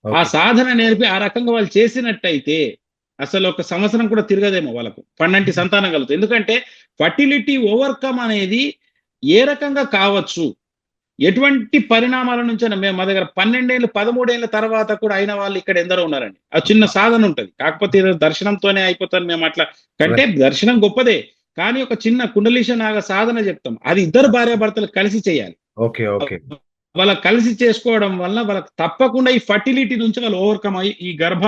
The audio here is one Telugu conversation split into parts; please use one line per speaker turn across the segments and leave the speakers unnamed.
ఆ
ఓకే.
సాధన నేర్పి ఆ రకంగా వాళ్ళు చేసినట్టయితే అసలు ఒక సంవత్సరం కూడా తిరగదేమో వాళ్ళకు పన్నంటి సంతానం కలుగుతుంది. ఎందుకంటే ఫర్టిలిటీ ఓవర్కమ్ అనేది ఏ రకంగా కావచ్చు, ఎటువంటి పరిణామాల నుంచైనా మేము మా దగ్గర 12 ఏళ్ళు 13 ఏళ్ళ తర్వాత కూడా అయిన వాళ్ళు ఇక్కడ ఎందరో ఉన్నారండి. ఆ చిన్న సాధన ఉంటది. కాకపోతే ఏదో దర్శనంతోనే అయిపోతాను మేము అట్లా కంటే
రైట్.
దర్శనం గొప్పదే. కానీ ఒక చిన్న కుండలీశ నాగ సాధన చెప్తాం. అది ఇద్దరు భార్యాభర్తలు కలిసి చేయాలి.
ఓకే. ఓకే.
వాళ్ళ కలిసి చేసుకోవడం వల్ల వాళ్ళకి తప్పకుండా ఈ ఫర్టిలిటీ నుంచి వాళ్ళు ఓవర్కమ్ అయ్యి ఈ గర్భ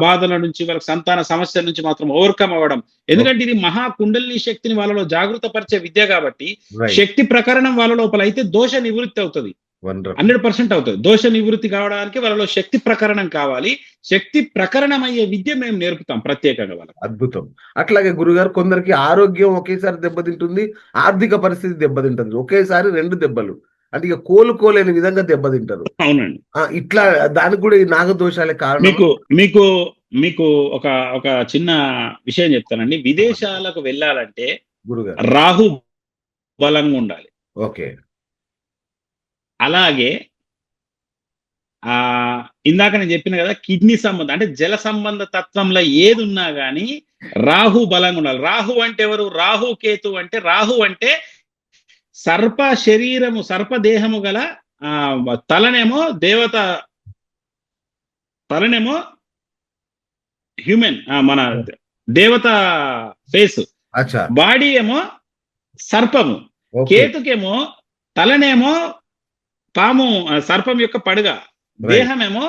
బాధల నుంచి వాళ్ళకి సంతాన సమస్యల నుంచి మాత్రం ఓవర్కమ్ అవ్వడం.
ఓకే.
ఎందుకంటే ఇది మహా కుండలిని శక్తిని వాళ్ళలో జాగృత పరిచే విద్య కాబట్టి
రైట్.
శక్తి ప్రకరణం వాళ్ళ లోపల అయితే దోష నివృత్తి అవుతుంది.
వండర్‌ఫుల్.
100% అవుతుంది. దోష నివృత్తి కావడానికి వాళ్ళలో శక్తి ప్రకరణం కావాలి. శక్తి ప్రకరణం అయ్యే విద్య మేము నేర్పుతాం ప్రత్యేకంగా వాళ్ళకి.
అద్భుతం. అట్లాగే గురుగారు కొందరికి ఆరోగ్యం ఒకేసారి దెబ్బతింటుంది. ఆర్థిక పరిస్థితి దెబ్బతింటది. ఒకేసారి 2 దెబ్బలు. అంటే ఇక కోలుకోలేని విధంగా దెబ్బతింటారు.
అవునండి.
ఇట్లా దానికి కూడా ఈ నాగదోషాలే కారణమా?
మీకు మీకు మీకు ఒక ఒక చిన్న విషయం చెప్తానండి. విదేశాలకు వెళ్ళాలంటే
గురుగారు.
రాహు బలంగా ఉండాలి.
ఓకే.
అలాగే ఇందాక నేను చెప్పిన కదా కిడ్నీ సంబంధం అంటే జల సంబంధ తత్వంలో ఏది ఉన్నా గానీ రాహు బలంగా ఉండాలి. రాహు అంటే ఎవరు? రాహు కేతు అంటే రాహు అంటే సర్ప శరీరము సర్ప దేహము గల తలనేమో దేవత, తలనేమో హ్యూమన్ మన దేవత ఫేస్,
అచ్చా.
బాడీ ఏమో సర్పము.
ఓకే.
కేతుకేమో తలనేమో పాము సర్పం యొక్క పడుగ,
రైట్.
దేహమేమో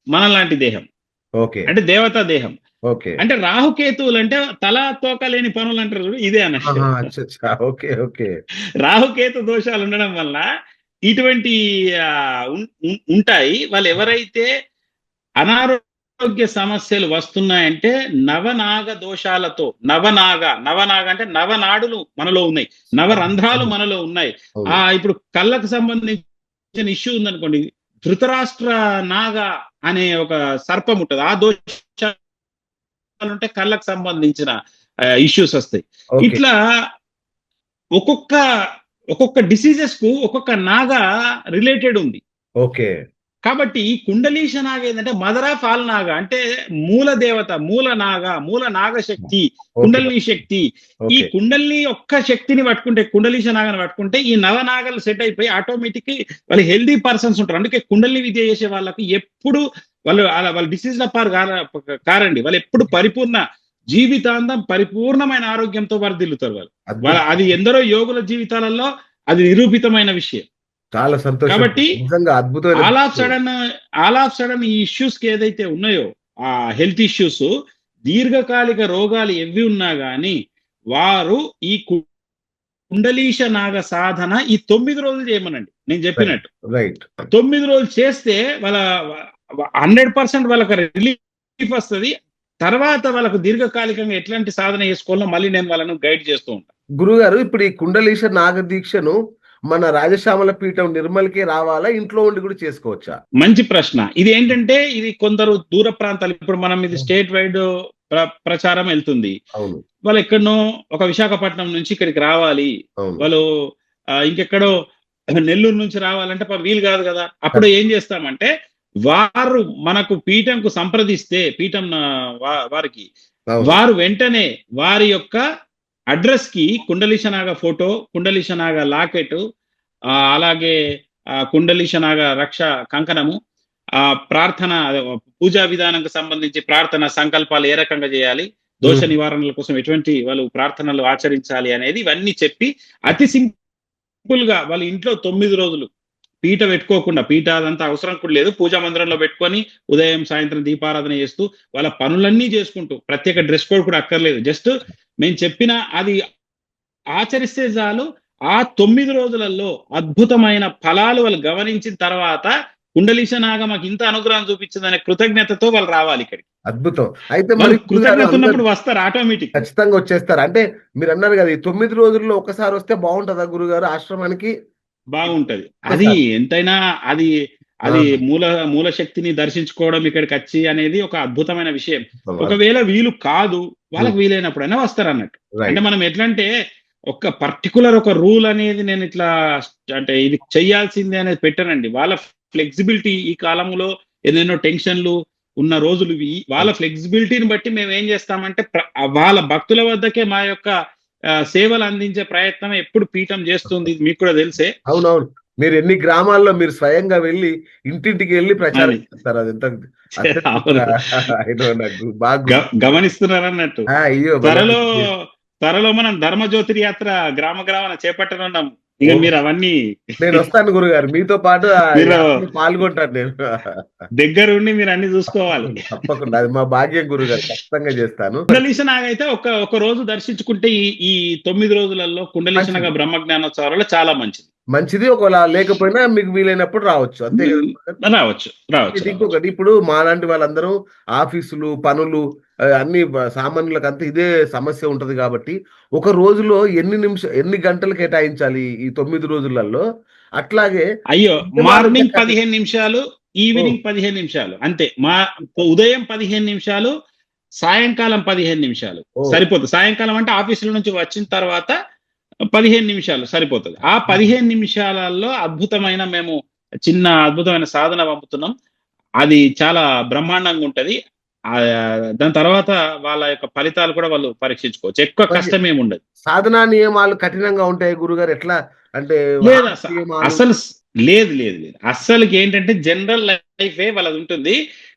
మనలాంటి దేహం
ఓకే.
అంటే దేవతా దేహం.
ఓకే.
అంటే రాహుకేతువులు అంటే తల తోక లేని పనులు అంటారు చూడు, ఇదే అన్నట్టు.
ఆహా! అచ్చచ్చా! ఓకే. ఓకే.
రాహుకేతు దోషాలు ఉండడం వల్ల ఇటువంటి ఉంటాయి. వాళ్ళు ఎవరైతే అనారోగ్య సమస్యలు వస్తున్నాయంటే నవనాగ దోషాలతో, నవనాగ అంటే నవనాడులు మనలో ఉన్నాయి, నవరంధ్రాలు మనలో ఉన్నాయి.
అవును.
ఇప్పుడు కళ్ళకు సంబంధించిన ఇష్యూ ఉందనుకోండి, ధృతరాష్ట్ర నాగ అనే ఒక సర్పం ఉంటుంది. ఆ దోషాలు ఉంటే కళ్ళకు సంబంధించిన ఇష్యూస్ వస్తాయి.
ఓకే.
ఇట్లా ఒక్కొక్క ఒక్కొక్క డిసీజెస్ కు ఒక్కొక్క నాగ రిలేటెడ్ ఉంది.
ఓకే.
కాబట్టి ఈ కుండలీశ నాగ ఏంటంటే మదర్ ఆఫ్ ఆల్ నాగ అంటే మూల దేవత, మూల నాగ, మూల నాగ శక్తి,
ఓకే.
కుండలిని శక్తి. ఈ
ఓకే.
కుండలిని ఒక్క శక్తిని పట్టుకుంటే, కుండలీశ నాగని పట్టుకుంటే ఈ నవనాగలు సెట్ అయిపోయి ఆటోమేటిక్ వాళ్ళు హెల్దీ పర్సన్స్ ఉంటారు. అందుకే కుండలిని విద్య చేసే వాళ్ళకి ఎప్పుడు వాళ్ళ డిసీజ్ పారు కారండి. వాళ్ళు ఎప్పుడు పరిపూర్ణ జీవితాంతం పరిపూర్ణమైన ఆరోగ్యంతో వర్ధిల్లుతారు వాళ్ళు.
అద్భుతం.
అది ఎందరో యోగుల జీవితాలలో అది నిరూపితమైన విషయం.
చాలా సంతోషం.
కాబట్టి
నిజంగా అద్భుతమైన
ఆల్ ఆఫ్ సడన్ ఈ ఇష్యూస్ కి ఏదైతే ఉన్నాయో ఆ హెల్త్ ఇష్యూస్, దీర్ఘకాలిక రోగాలు ఎవి ఉన్నా గానీ వారు ఈ కుండలీశ నాగ సాధన ఈ 9 రోజులు చేయమనండి. నేను చెప్పినట్టు
రైట్.
9 రోజులు చేస్తే వాళ్ళ 100% వాళ్ళకి రిలీఫ్ వస్తుంది. తర్వాత వాళ్ళకు దీర్ఘకాలికంగా ఎట్లాంటి సాధన చేసుకోవాలో మళ్ళీ నేను వాళ్ళను గైడ్ చేస్తూ ఉంటాను.
గురుగారు ఇప్పుడు ఈ కుండలీశ నాగ దీక్షను మన రాజశ్యామల పీఠం నిర్మల్‌కే రావాలా? ఇంట్లో ఉండి కూడా చేసుకోవచ్చా?
మంచి ప్రశ్న. ఇది ఏంటంటే ఇది కొందరు దూర ప్రాంతాలు, ఇప్పుడు మనం ఇది స్టేట్ వైడ్ ప్రచారం వెళ్తుంది.
అవును.
వాళ్ళు ఎక్కడనో ఒక విశాఖపట్నం నుంచి ఇక్కడికి రావాలి,
అవును.
వాళ్ళు ఇంకెక్కడో నెల్లూరు నుంచి రావాలంటే వీలు కాదు కదా. అప్పుడు ఏం చేస్తామంటే వారు మనకు పీఠంకు సంప్రదిస్తే పీఠం వారికి
అవును.
వారు వెంటనే వారి యొక్క అడ్రస్ కి కుండలీశనాగ ఫోటో, కుండలీశనాగ లాకెట్, అలాగే కుండలీశనాగ రక్ష కంకణము, ప్రార్థన పూజా విధానానికి సంబంధించి ప్రార్థన సంకల్పాలు ఏ రకంగా చేయాలి, దోష నివారణల కోసం ఎటువంటి వాళ్ళు ప్రార్థనలు ఆచరించాలి అనేది ఇవన్నీ చెప్పి అతి సింపుల్ గా వాళ్ళ ఇంట్లో 9 రోజులు పీట పెట్టుకోకుండా, పీట అదంతా అవసరం కూడా లేదు, పూజా మందిరంలో పెట్టుకొని ఉదయం సాయంత్రం దీపారాధన చేస్తూ వాళ్ళ పనులన్నీ చేసుకుంటూ, ప్రత్యేక డ్రెస్ కోడ్ కూడా అక్కర్లేదు, జస్ట్ మేము చెప్పిన అది ఆచరిస్తే చాలు. ఆ 9 రోజులలో అద్భుతమైన ఫలాలు వాళ్ళు గమనించిన తర్వాత కుండలీశ నాగ మాకు ఇంత అనుగ్రహం చూపించిందనే కృతజ్ఞతతో వాళ్ళు రావాలి ఇక్కడికి.
అద్భుతం. అయితే
మరి
మరి
కృతజ్ఞత ఉన్నప్పుడు వస్తారు ఆటోమేటిక్.
ఖచ్చితంగా వచ్చేస్తారు. అంటే మీరు అన్నారు కదా, ఈ 9 రోజుల్లో ఒకసారి వస్తే బాగుంటుందా గురుగారు ఆశ్రమానికి?
బాగుంటది. అది ఎంతైనా అది అది మూల శక్తిని దర్శించుకోవడం ఇక్కడికి వచ్చి అనేది ఒక అద్భుతమైన విషయం. ఒకవేళ వీలు కాదు, వాళ్ళకి వీలైనప్పుడైనా వస్తారు అన్నట్టు. అంటే మనం ఎట్లంటే ఒక పర్టికులర్ ఒక రూల్ అనేది నేను ఇట్లా అంటే ఇది చెయ్యాల్సిందే అనేది పెట్టానండి. వాళ్ళ ఫ్లెక్సిబిలిటీ ఈ కాలంలో ఎన్నెన్నో టెన్షన్లు ఉన్న రోజులు ఇవి. వాళ్ళ ఫ్లెక్సిబిలిటీని బట్టి మేము ఏం చేస్తామంటే వాళ్ళ భక్తుల వద్దకే మా యొక్క సేవలు అందించే ప్రయత్నం ఎప్పుడు పీఠం చేస్తుంది, మీకు కూడా తెలిసే.
అవునవును. మీరు ఎన్ని గ్రామాల్లో మీరు స్వయంగా వెళ్ళి ఇంటింటికి వెళ్ళి ప్రచారం
అది
చేస్తారు. అది ఎంత
అవును.
నాకు బాగా
గమనిస్తున్నారన్నట్టు.
అయ్యో
త్వరలో మనం ధర్మజ్యోతిరి యాత్ర గ్రామ గ్రామాన చేపట్టనున్నాం. ఇక మీరు అవన్నీ
నేను వస్తాను గురుగారు, మీతో పాటు
మీరు
పాల్గొంటాను నేను.
దగ్గరుండి మీరు అన్ని చూసుకోవాలి.
తప్పకుండా, అది మా భాగ్యం గురుగారు, ఖచ్చితంగా చేస్తాను.
కుండలీశనాగ అయితే ఒక రోజు దర్శించుకుంటే ఈ 9 రోజులలో కుండలీశనాగ బ్రహ్మ జ్ఞానోత్సవాలలో చాలా మంచిది.
ఒకవేళ లేకపోయినా మీకు వీలైనప్పుడు రావచ్చు, అంతే కదా.
రావచ్చు.
ఇంకొకటి, ఇప్పుడు మాలాంటి వాళ్ళందరూ ఆఫీసులు, పనులు, అన్ని సామాన్యులకు అంతా ఇదే సమస్య ఉంటది కాబట్టి ఒక రోజులో ఎన్ని గంటలు కేటాయించాలి ఈ 9 రోజులలో? అట్లాగే
అయ్యో, మార్నింగ్ 15 నిమిషాలు, ఈవినింగ్ 15 నిమిషాలు అంతే. ఉదయం 15 నిమిషాలు, సాయంకాలం 15 నిమిషాలు సరిపోతుంది. సాయంకాలం అంటే ఆఫీసుల నుంచి వచ్చిన తర్వాత 15 నిమిషాలు సరిపోతుంది. ఆ 15 నిమిషాలలో అద్భుతమైన సాధన పంపుతున్నాం. అది చాలా బ్రహ్మాండంగా ఉంటది. దాని తర్వాత వాళ్ళ యొక్క ఫలితాలు కూడా వాళ్ళు పరీక్షించుకోవచ్చు. ఎక్కువ కష్టం ఏమి ఉండదు.
సాధనా నియమాలు కఠినంగా ఉంటాయి గురుగారు, ఎట్లా అంటే?
అసలు లేదు. అస్సలకి ఏంటంటే జనరల్ లైఫే వాళ్ళది ఉంటుంది.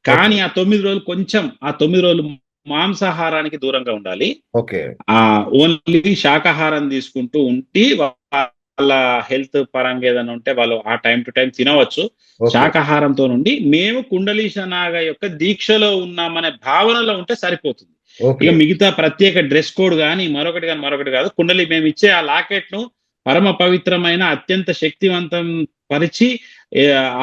కానీ ఆ 9 రోజులు కొంచెం, ఆ 9 రోజులు మాంసాహారానికి దూరంగా ఉండాలి. ఓన్లీ శాకాహారం తీసుకుంటూ ఉండి వాళ్ళ హెల్త్ పరంగా ఏదైనా ఉంటే వాళ్ళు ఆ టైం టు టైం తినవచ్చు. శాకాహారంతో నుండి మేము కుండలీశనాగ యొక్క దీక్షలో ఉన్నామనే భావనలో ఉంటే సరిపోతుంది. ఇక మిగతా ప్రత్యేక డ్రెస్ కోడ్ కానీ మరొకటి కాదు. మేము ఇచ్చే ఆ లాకెట్ ను పరమ పవిత్రమైన, అత్యంత శక్తివంతం పరిచి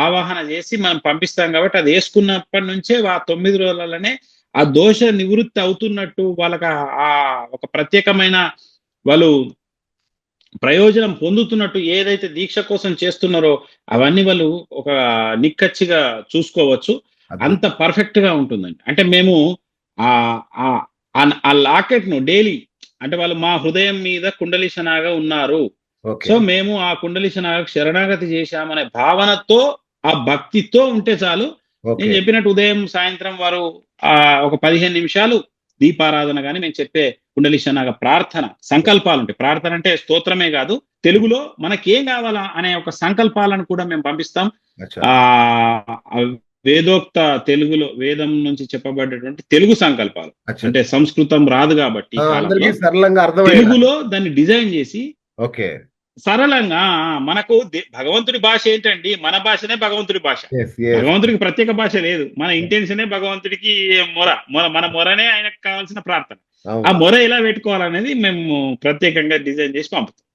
ఆవాహన చేసి మనం పంపిస్తాం కాబట్టి అది వేసుకున్నప్పటి నుంచే ఆ 9 రోజులలోనే ఆ దోష నివృత్తి అవుతున్నట్టు, వాళ్ళకి ఒక ప్రత్యేకమైన వాళ్ళు ప్రయోజనం పొందుతున్నట్టు, ఏదైతే దీక్ష కోసం చేస్తున్నారో అవన్నీ వాళ్ళు ఒక నిక్కచ్చిగా చూసుకోవచ్చు. అంత పర్ఫెక్ట్ గా ఉంటుందండి. అంటే మేము ఆ లాకెట్ ను డైలీ, అంటే వాళ్ళు మా హృదయం మీద కుండలీశనాగా ఉన్నారు, సో మేము ఆ కుండలీశనాగకు శరణాగతి చేశామనే భావనతో, ఆ భక్తితో ఉంటే చాలు. నేను చెప్పినట్టు ఉదయం సాయంత్రం వారు ఒక 15 నిమిషాలు దీపారాధన కానీ, మేము చెప్పే కుండలీశనాగ ప్రార్థన సంకల్పాలు ఉంటాయి. ప్రార్థన అంటే స్తోత్రమే కాదు, తెలుగులో మనకేం కావాలా అనే ఒక సంకల్పాలను కూడా మేము పంపిస్తాం. వేదోక్త తెలుగులో, వేదం నుంచి చెప్పబడ్డటువంటి తెలుగు సంకల్పాలు, అంటే సంస్కృతం రాదు కాబట్టి తెలుగులో దాన్ని డిజైన్ చేసి సరళంగా, మనకు భగవంతుడి భాష ఏంటండి? మన భాషనే భగవంతుడి భాష. భగవంతుడికి ప్రత్యేక భాష లేదు. మన ఇంటెన్షనే భగవంతుడికి మన మొరనే ఆయనకు కావాల్సిన ప్రార్థన. ఆ మొర ఎలా పెట్టుకోవాలనేది మేము ప్రత్యేకంగా డిజైన్ చేసి పంపుతాం.